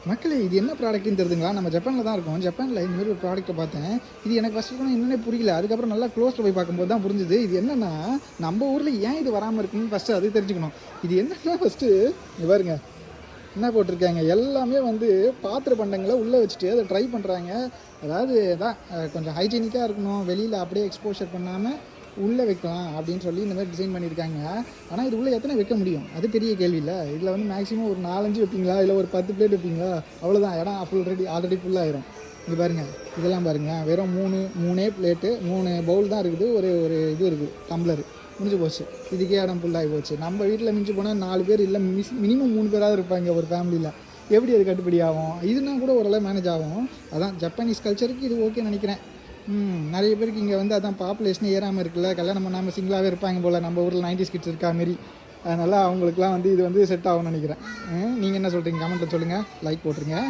மக்களே இது என்ன ப்ராடக்ட்னு தெரியுதுங்களா? நம்ம ஜப்பானில் தான் இருக்கோம். ஜப்பானில் இந்த மாதிரி ஒரு ப்ராடக்ட்டை பார்த்தேன். இது எனக்கு ஃபர்ஸ்ட் என்னன்னே புரியல. அதுக்கப்புறம் நல்லா க்ளோஸில் போய் பார்க்கும்போது தான் புரிஞ்சுது. இது என்னன்னா, நம்ம ஊரில் ஏன் இது வராமல் இருக்குன்னு ஃபஸ்ட்டு அது தெரிஞ்சுக்கணும். இது என்னன்னா ஃபஸ்ட்டு இங்க பாருங்க. என்ன போட்டிருக்காங்க, எல்லாமே வந்து பாத்திர பண்டங்களை உள்ளே வச்சுட்டு அதை ட்ரை பண்ணுறாங்க. அதாவது அதான் கொஞ்சம் ஹைஜீனிக்காக இருக்கணும், வெளியில் அப்படியே எக்ஸ்போஷர் பண்ணாமல் உள்ளே வைக்கலாம் அப்படின்னு சொல்லி இந்த மாதிரி டிசைன் பண்ணியிருக்காங்க. ஆனால் இது உள்ளே எத்தனை வைக்க முடியும், அது பெரிய கேள்வி இல்லை. இதில் வந்து மேக்ஸிமம் ஒரு 4-5 வைப்பீங்களா, இல்லை ஒரு 10 பிளேட் வைப்பீங்களா, அவ்வளோதான். இடம் ஆல்ரெடி ஃபுல்லாகிடும். இங்கே பாருங்கள், இதெல்லாம் பாருங்கள், வெறும் மூணே பிளேட்டு 3 பவுல் தான் இருக்குது. ஒரு ஒரு இது இருக்குது, டம்ளர் முடிஞ்சு போச்சு. இதுக்கே இடம் ஃபுல்லாகி போச்சு. நம்ம வீட்டில் மிஞ்சி போனால் 4 பேர் இல்லை, மினிமம் 3 பேராவது இருப்பாங்க ஒரு ஃபேமிலியில். எப்படி அது கட்டுப்படி ஆகும்? இதுனா கூட ஓரளவு மேனேஜ் ஆகும். அதான் ஜப்பானீஸ் கல்ச்சருக்கு இது ஓகே நினைக்கிறேன். நிறைய பேருக்கு இங்கே வந்து அதான் பாப்புலேஷனே ஏறாமல் இருக்குல்ல, கல்யாணம் பண்ணாமல் சிங்கிளாகவே இருப்பாங்க போல். நம்ம ஊரில் 90s கிட்ஸ் இருக்கா மாரி. அதனால் அவங்களுக்குலாம் வந்து இது வந்து செட் ஆகும்னு நினைக்கிறேன். நீங்கள் என்ன சொல்கிறீங்க? கமெண்ட்டில் சொல்லுங்கள், லைக் போட்டுருங்க.